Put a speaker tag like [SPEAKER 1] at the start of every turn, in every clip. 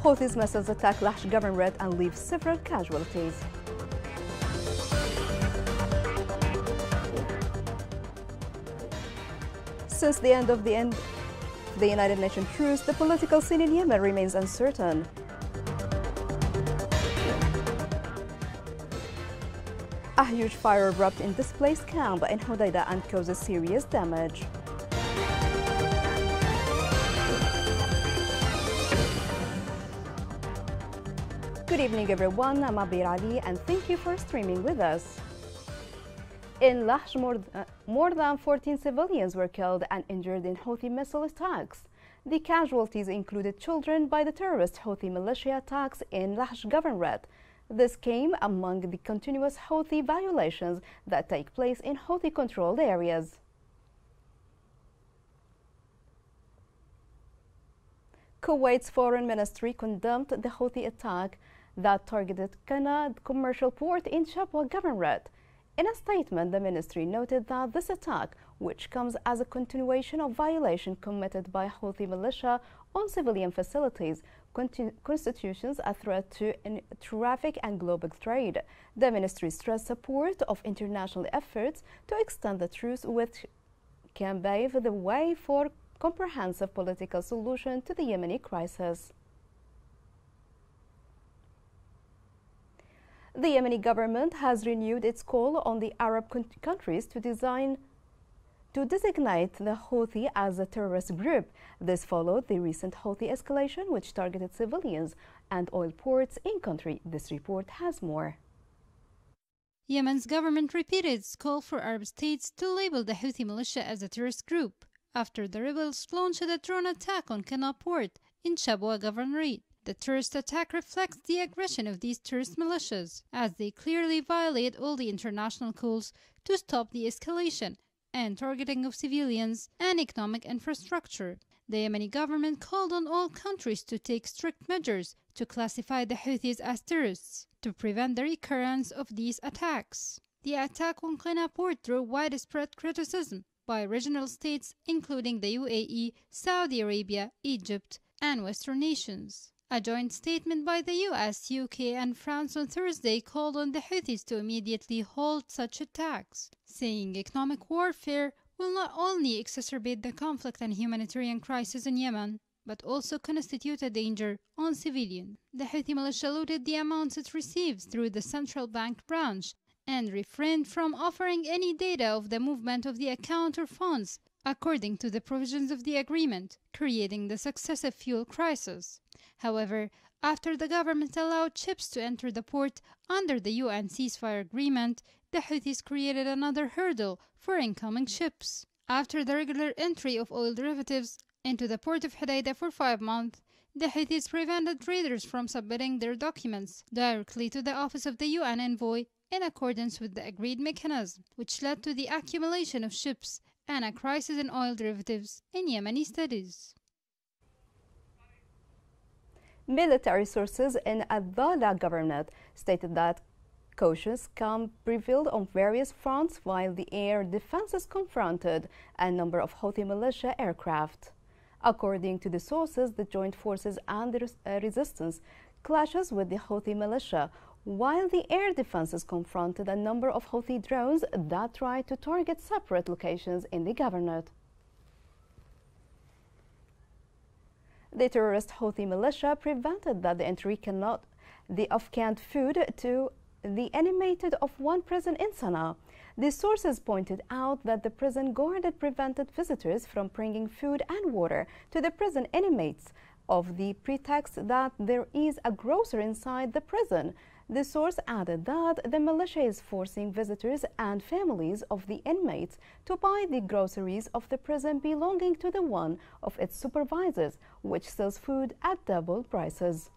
[SPEAKER 1] Houthis missiles attack Lash governorate and leave several casualties. Since the end of the United Nations truce, the political scene in Yemen remains uncertain. A huge fire erupted in displaced camp in Hodeidah and causes serious damage. Good evening, everyone. I'm Abir Ali, and thank you for streaming with us. In Lahj, more than 14 civilians were killed and injured in Houthi missile attacks. The casualties included children by the terrorist Houthi militia attacks in Lahj governorate. This came among the continuous Houthi violations that take place in Houthi-controlled areas. Kuwait's foreign ministry condemned the Houthi attack that targeted Qana commercial port in Shabwa governorate. In a statement, the ministry noted that this attack, which comes as a continuation of violation committed by Houthi militia on civilian facilities, constitutes a threat to traffic and global trade. The ministry stressed support of international efforts to extend the truce, which can pave the way for comprehensive political solution to the Yemeni crisis. The Yemeni government has renewed its call on the Arab countries to designate the Houthi as a terrorist group. This followed the recent Houthi escalation, which targeted civilians and oil ports in country. This report has more.
[SPEAKER 2] Yemen's government repeated its call for Arab states to label the Houthi militia as a terrorist group after the rebels launched a drone attack on Qana port in Shabwa governorate. The terrorist attack reflects the aggression of these terrorist militias, as they clearly violate all the international calls to stop the escalation and targeting of civilians and economic infrastructure. The Yemeni government called on all countries to take strict measures to classify the Houthis as terrorists to prevent the recurrence of these attacks. The attack on Qana port drew widespread criticism by regional states including the UAE, Saudi Arabia, Egypt, and Western nations. A joint statement by the US, UK, and France on Thursday called on the Houthis to immediately halt such attacks, saying economic warfare will not only exacerbate the conflict and humanitarian crisis in Yemen, but also constitute a danger on civilians. The Houthi militia looted the amounts it receives through the central bank branch and refrained from offering any data of the movement of the account or funds, according to the provisions of the agreement, creating the successive fuel crisis. However, after the government allowed ships to enter the port under the UN ceasefire agreement, the Houthis created another hurdle for incoming ships. After the regular entry of oil derivatives into the port of Hodeidah for 5 months, the Houthis prevented traders from submitting their documents directly to the office of the UN envoy in accordance with the agreed mechanism, which led to the accumulation of ships and a crisis in oil derivatives in Yemeni studies.
[SPEAKER 1] Military sources in Adala governorate stated that cautious calm prevailed on various fronts while the air defenses confronted a number of Houthi militia aircraft. According to the sources, the joint forces and the resistance clashes with the Houthi militia, while the air defenses confronted a number of Houthi drones that tried to target separate locations in the governorate. The terrorist Houthi militia prevented that the entry of canned food to the inmates of one prison in Sana'a. The sources pointed out that the prison guard prevented visitors from bringing food and water to the prison inmates of the pretext that there is a grocer inside the prison. The source added that the militia is forcing visitors and families of the inmates to buy the groceries of the prison belonging to the one of its supervisors, which sells food at double prices.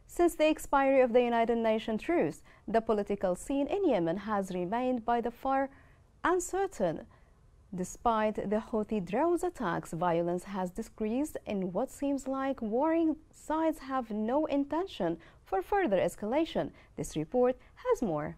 [SPEAKER 1] Since the expiry of the United Nations truce, the political scene in Yemen has remained by far uncertain. Despite the Houthi drones attacks, violence has decreased in what seems like warring sides have no intention for further escalation. This report has more.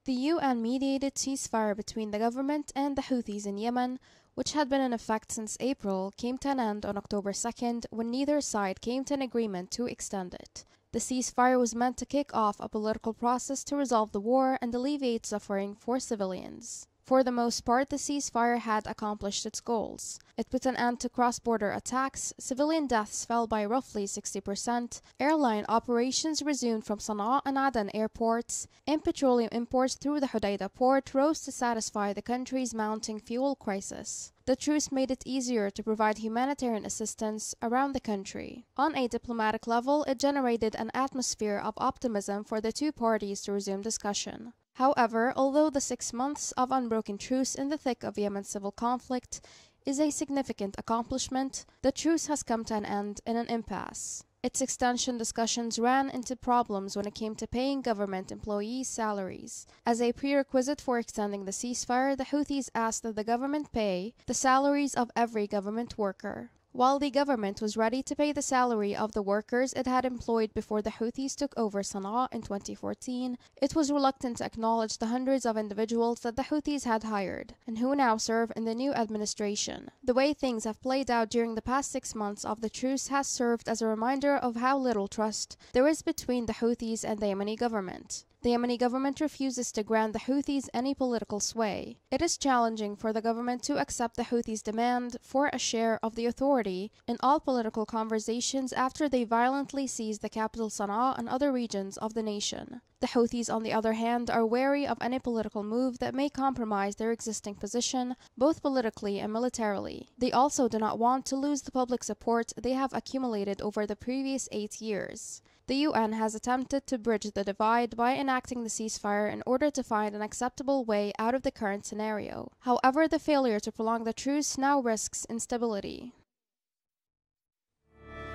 [SPEAKER 3] The UN-mediated ceasefire between the government and the Houthis in Yemen which had been in effect since April, came to an end on October 2nd when neither side came to an agreement to extend it. The ceasefire was meant to kick off a political process to resolve the war and alleviate suffering for civilians. For the most part, the ceasefire had accomplished its goals. It put an end to cross-border attacks, civilian deaths fell by roughly 60%, airline operations resumed from Sana'a and Aden airports, and petroleum imports through the Hodeidah port rose to satisfy the country's mounting fuel crisis. The truce made it easier to provide humanitarian assistance around the country. On a diplomatic level, it generated an atmosphere of optimism for the two parties to resume discussion. However, although the 6 months of unbroken truce in the thick of Yemen's civil conflict is a significant accomplishment, the truce has come to an end in an impasse. Its extension discussions ran into problems when it came to paying government employees' salaries. As a prerequisite for extending the ceasefire, the Houthis asked that the government pay the salaries of every government worker. While the government was ready to pay the salary of the workers it had employed before the Houthis took over Sana'a in 2014, it was reluctant to acknowledge the hundreds of individuals that the Houthis had hired, and who now serve in the new administration. The way things have played out during the past 6 months of the truce has served as a reminder of how little trust there is between the Houthis and the Yemeni government. The Yemeni government refuses to grant the Houthis any political sway. It is challenging for the government to accept the Houthis' demand for a share of the authority in all political conversations after they violently seized the capital Sana'a and other regions of the nation. The Houthis, on the other hand, are wary of any political move that may compromise their existing position, both politically and militarily. They also do not want to lose the public support they have accumulated over the previous 8 years. The UN has attempted to bridge the divide by enacting the ceasefire in order to find an acceptable way out of the current scenario. However, the failure to prolong the truce now risks instability.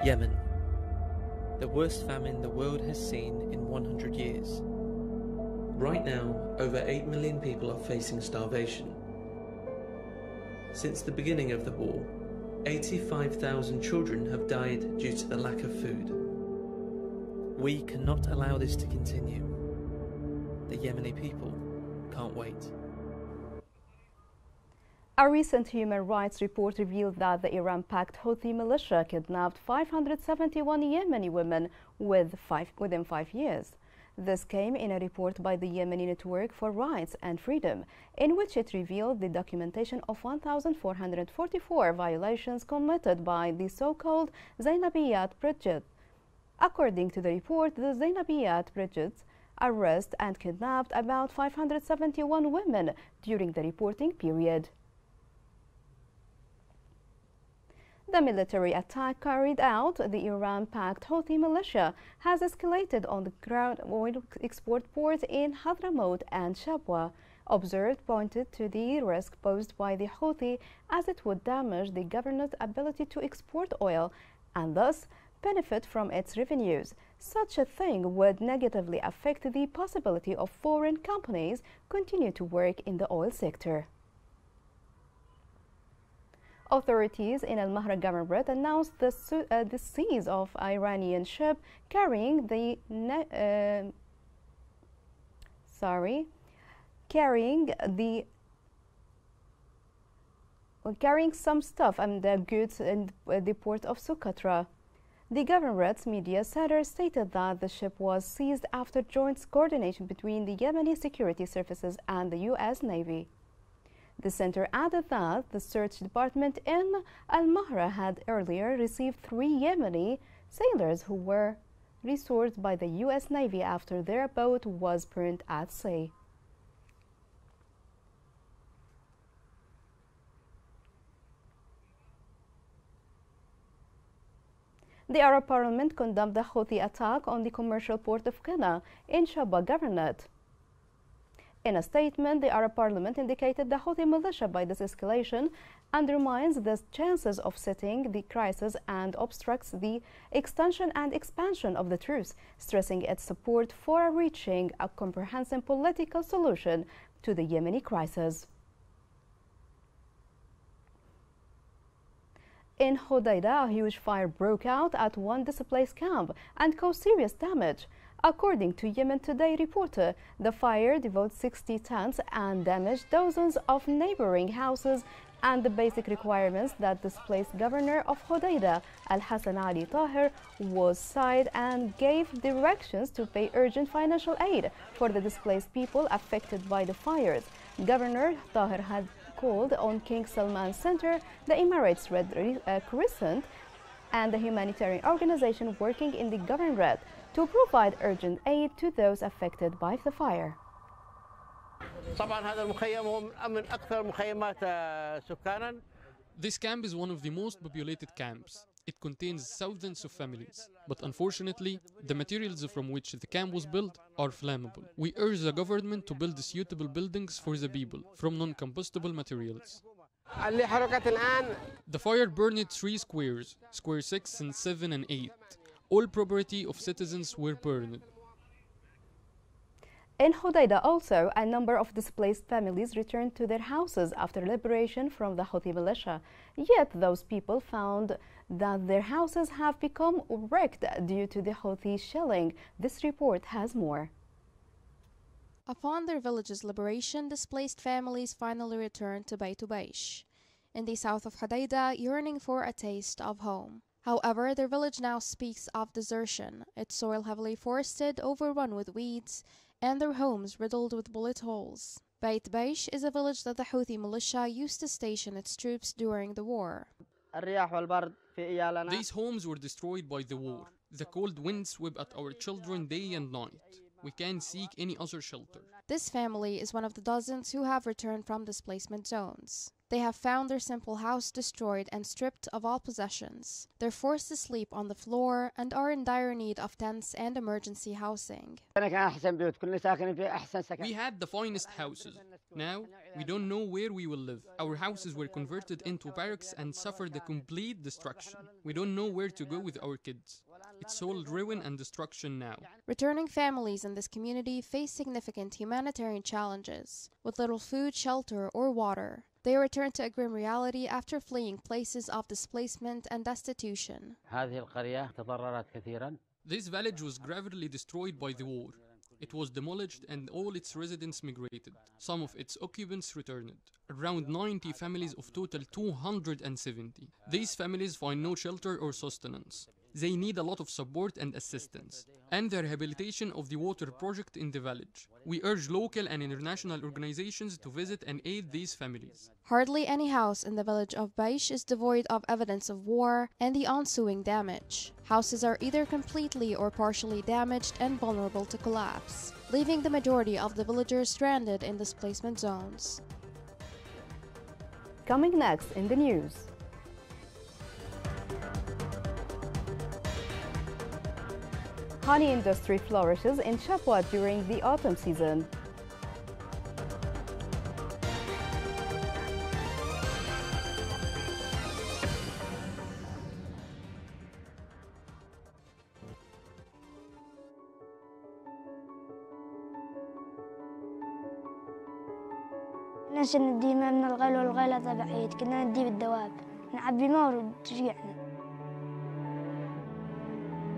[SPEAKER 4] Yemen, the worst famine the world has seen in 100 years. Right now, over 8 million people are facing starvation. Since the beginning of the war, 85,000 children have died due to the lack of food. We cannot allow this to continue. The Yemeni people can't wait.
[SPEAKER 1] A recent human rights report revealed that the Iran-backed Houthi militia kidnapped 571 Yemeni women within 5 years. This came in a report by the Yemeni Network for Rights and Freedom, in which it revealed the documentation of 1,444 violations committed by the so-called Zainabiyat Brigade. According to the report, the Zainabiyat Brigades arrested and kidnapped about 571 women during the reporting period. The military attack carried out the Iran-backed Houthi militia has escalated on the ground oil export port in Hadramaut and Shabwa. Observers pointed to the risk posed by the Houthi as it would damage the government's ability to export oil and thus benefit from its revenues. Such a thing would negatively affect the possibility of foreign companies continue to work in the oil sector. Authorities in Al-Mahra Governorate announced the seize of Iranian ship carrying some stuff and goods in the port of Socotra. The governorate's media center stated that the ship was seized after joint coordination between the Yemeni security services and the U.S. Navy. The center added that the search department in Al-Mahra had earlier received 3 Yemeni sailors who were restored by the U.S. Navy after their boat was burned at sea. The Arab Parliament condemned the Houthi attack on the commercial port of Qina in Shabwa Governorate. In a statement, the Arab Parliament indicated the Houthi militia by this escalation undermines the chances of settling the crisis and obstructs the extension and expansion of the truce, stressing its support for reaching a comprehensive political solution to the Yemeni crisis. In Hodeidah, a huge fire broke out at one displaced camp and caused serious damage. According to Yemen Today reporter, the fire devoured 60 tents and damaged dozens of neighboring houses, and the basic requirements that displaced governor of Hodeidah, Al-Hassan Ali Tahir, was signed and gave directions to pay urgent financial aid for the displaced people affected by the fires. Governor Tahir had called on King Salman Center, the Emirates Red Crescent, and the humanitarian organization working in the governorate to provide urgent aid to those affected by the fire.
[SPEAKER 5] This camp is one of the most populated camps. It contains thousands of families, but unfortunately, the materials from which the camp was built are flammable. We urge the government to build suitable buildings for the people from non-combustible materials. The fire burned 3 squares, square 6 and 7 and 8. All property of citizens were burned.
[SPEAKER 1] In Hodeidah also, a number of displaced families returned to their houses after liberation from the Houthi militia. Yet those people found that their houses have become wrecked due to the Houthi shelling. This report has more.
[SPEAKER 3] Upon their village's liberation, displaced families finally returned to Bayt Ubaish, in the south of Hodeidah, yearning for a taste of home. However, their village now speaks of desertion, its soil heavily forested, overrun with weeds, and their homes riddled with bullet holes. Bayt Ubaish is a village that the Houthi militia used to station its troops during the war.
[SPEAKER 5] These homes were destroyed by the war. The cold wind swept at our children day and night. We can't seek any other shelter.
[SPEAKER 3] This family is one of the dozens who have returned from displacement zones. They have found their simple house destroyed and stripped of all possessions. They're forced to sleep on the floor and are in dire need of tents and emergency housing.
[SPEAKER 5] We had the finest houses. Now, we don't know where we will live. Our houses were converted into barracks and suffered a complete destruction. We don't know where to go with our kids. It's all ruin and destruction now.
[SPEAKER 3] Returning families in this community face significant humanitarian challenges, with little food, shelter, or water. They return to a grim reality after fleeing places of displacement and destitution.
[SPEAKER 5] This village was gravely destroyed by the war. It was demolished and all its residents migrated. Some of its occupants returned. Around 90 families of total 270. These families find no shelter or sustenance. They need a lot of support and assistance, and the rehabilitation of the water project in the village. We urge local and international organizations to visit and aid these families.
[SPEAKER 3] Hardly any house in the village of Baish is devoid of evidence of war and the ensuing damage. Houses are either completely or partially damaged and vulnerable to collapse, leaving the majority of the villagers stranded in displacement zones.
[SPEAKER 1] Coming next in the news. Honey industry flourishes in Shabwa during the autumn season.
[SPEAKER 6] نشن نديمه من الغيل والغيلة بعيد، كنا ندي بالدواب نعبي ماء وترجعنا.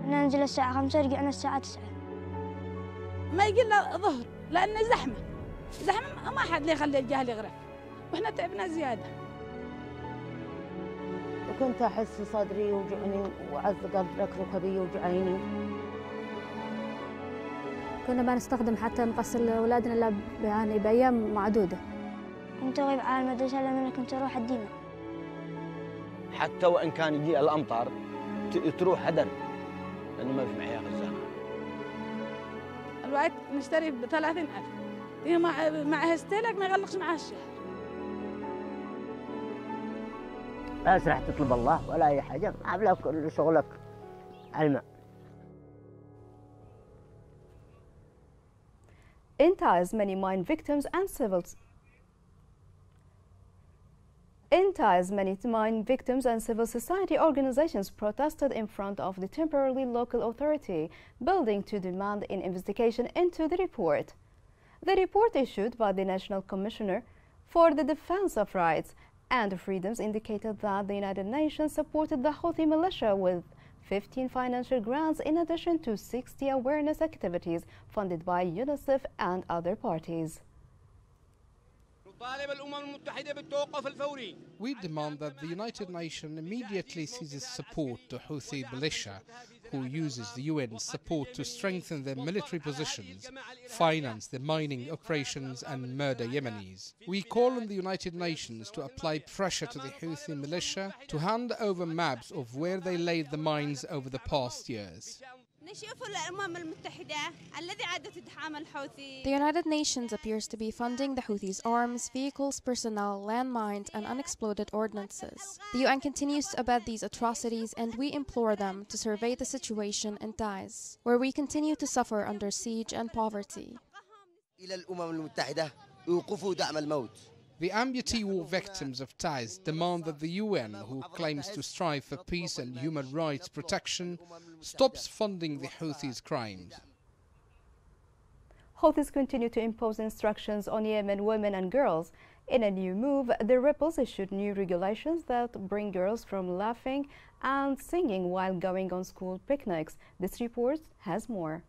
[SPEAKER 6] ننزل الساعة 5 رجعنا الساعة 9.
[SPEAKER 7] ما يجي لنا ظهر لأنه زحمة ما حد لي يخلي الجهل يغرق وإحنا تعبنا زيادة.
[SPEAKER 8] وكنت أحس صدري يوجعني وعز قدرك ركبي يوجعيني.
[SPEAKER 9] كنا ما نستخدم حتى نغسل أولادنا إلا يعني بأيام معدودة.
[SPEAKER 6] كنت أغيب على المدرسة لأن أنا كنت أروح الديمة.
[SPEAKER 10] حتى وإن كان يجي الأمطار تروح هدر لأنه ما في معيار الزرع.
[SPEAKER 7] الوقت نشتري ب 30,000 هي مع هستيلك ما يغلقش معها الشهر.
[SPEAKER 8] بس راح تطلب الله ولا أي حاجة، عاملة كل شغلك على الماء.
[SPEAKER 1] In many mine victims and civil society organizations protested in front of the temporary local authority building to demand an investigation into the report. The report issued by the National Commissioner for the Defense of Rights and Freedoms indicated that the United Nations supported the Houthi militia with 15 financial grants in addition to 60 awareness activities funded by UNICEF and other parties.
[SPEAKER 11] We demand that the United Nations immediately ceases support to Houthi militia, who uses the UN's support to strengthen their military positions, finance their mining operations and murder Yemenis. We call on the United Nations to apply pressure to the Houthi militia to hand over maps of where they laid the mines over the past years.
[SPEAKER 3] The United Nations appears to be funding the Houthis' arms, vehicles, personnel, landmines, and unexploded ordnances. The UN continues to abet these atrocities, and we implore them to survey the situation in Taiz, where we continue to suffer under siege and poverty.
[SPEAKER 11] The amputee war victims of Taiz demand that the UN, who claims to strive for peace and human rights protection, stops funding the Houthis' crimes.
[SPEAKER 1] Houthis continue to impose instructions on Yemen women and girls. In a new move, the rebels issued new regulations that bring girls from laughing and singing while going on school picnics. This report has more.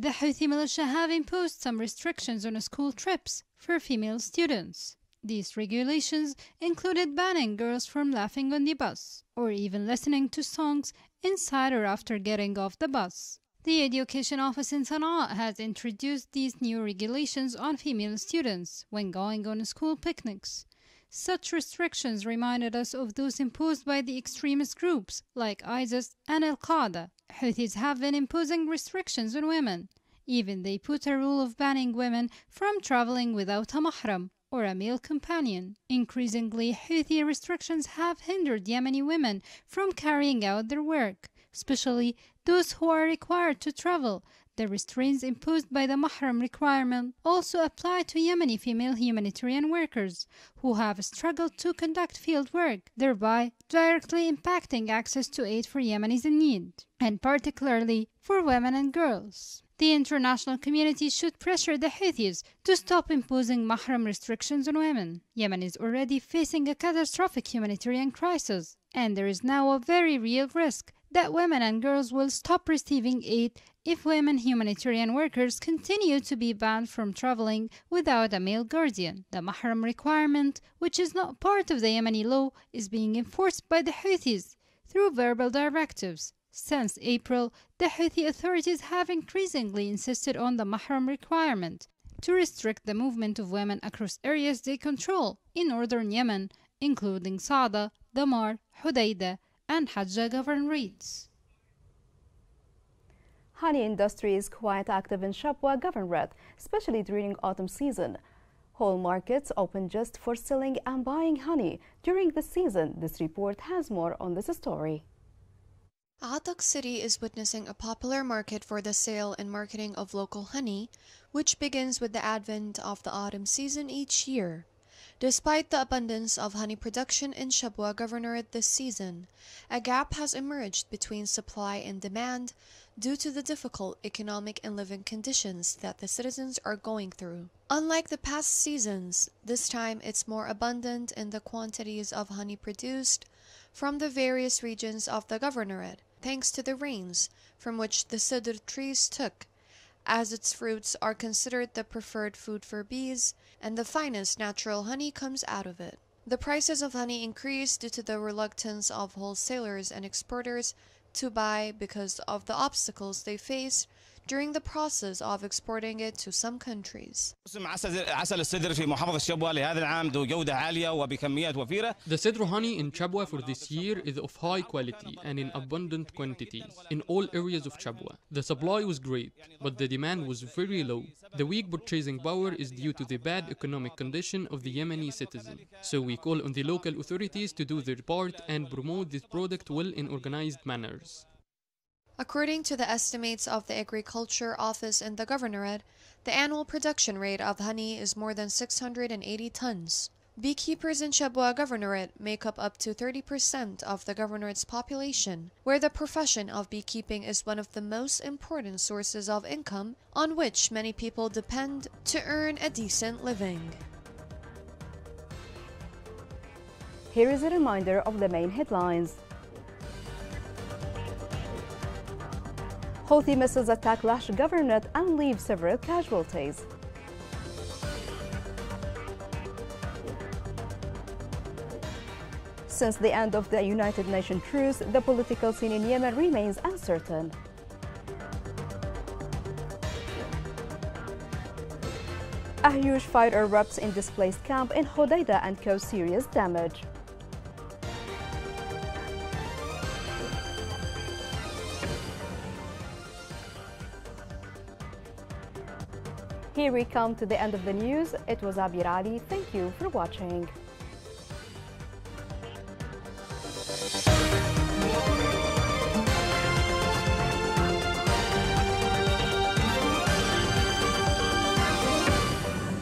[SPEAKER 2] The Houthi militia have imposed some restrictions on school trips for female students. These regulations included banning girls from laughing on the bus or even listening to songs inside or after getting off the bus. The Education Office in Sana'a has introduced these new regulations on female students when going on school picnics. Such restrictions reminded us of those imposed by the extremist groups like ISIS and Al-Qaeda. Houthis have been imposing restrictions on women. Even they put a rule of banning women from traveling without a mahram or a male companion. Increasingly, Houthi restrictions have hindered Yemeni women from carrying out their work, especially those who are required to travel. The restraints imposed by the mahram requirement also apply to Yemeni female humanitarian workers who have struggled to conduct field work, thereby directly impacting access to aid for Yemenis in need, and particularly for women and girls. The international community should pressure the Houthis to stop imposing mahram restrictions on women. Yemen is already facing a catastrophic humanitarian crisis, and there is now a very real risk that women and girls will stop receiving aid if women humanitarian workers continue to be banned from traveling without a male guardian. The mahram requirement, which is not part of the Yemeni law, is being enforced by the Houthis through verbal directives. Since April, the Houthi authorities have increasingly insisted on the mahram requirement to restrict the movement of women across areas they control in northern Yemen, including Saada, Damar, Hudaydah, and Hajjah governorates.
[SPEAKER 1] Honey industry is quite active in Shabwa governorate, especially during autumn season. Whole markets open just for selling and buying honey during the season. This report has more on this story.
[SPEAKER 3] Adak City is witnessing a popular market for the sale and marketing of local honey, which begins with the advent of the autumn season each year. Despite the abundance of honey production in Shabwa governorate this season, a gap has emerged between supply and demand due to the difficult economic and living conditions that the citizens are going through. Unlike the past seasons, this time it's more abundant in the quantities of honey produced from the various regions of the governorate, thanks to the rains from which the cedar trees took, as its fruits are considered the preferred food for bees, and the finest natural honey comes out of it. The prices of honey increased due to the reluctance of wholesalers and exporters to buy because of the obstacles they face during the process of exporting it to some countries.
[SPEAKER 5] The cedro honey in Shabwa for this year is of high quality and in abundant quantities in all areas of Shabwa. The supply was great, but the demand was very low. The weak purchasing power is due to the bad economic condition of the Yemeni citizen. So we call on the local authorities to do their part and promote this product well in organized manners.
[SPEAKER 3] According to the estimates of the Agriculture Office in the governorate, the annual production rate of honey is more than 680 tons. Beekeepers in Shabwa governorate make up to 30% of the governorate's population, where the profession of beekeeping is one of the most important sources of income on which many people depend to earn a decent living.
[SPEAKER 1] Here is a reminder of the main headlines. Houthi missiles attack Lash governorate and leave several casualties. Since the end of the United Nations truce, the political scene in Yemen remains uncertain. A huge fire erupts in displaced camp in Hodeidah and causes serious damage. Here we come to the end of the news. It was Abir Ali. Thank you for watching.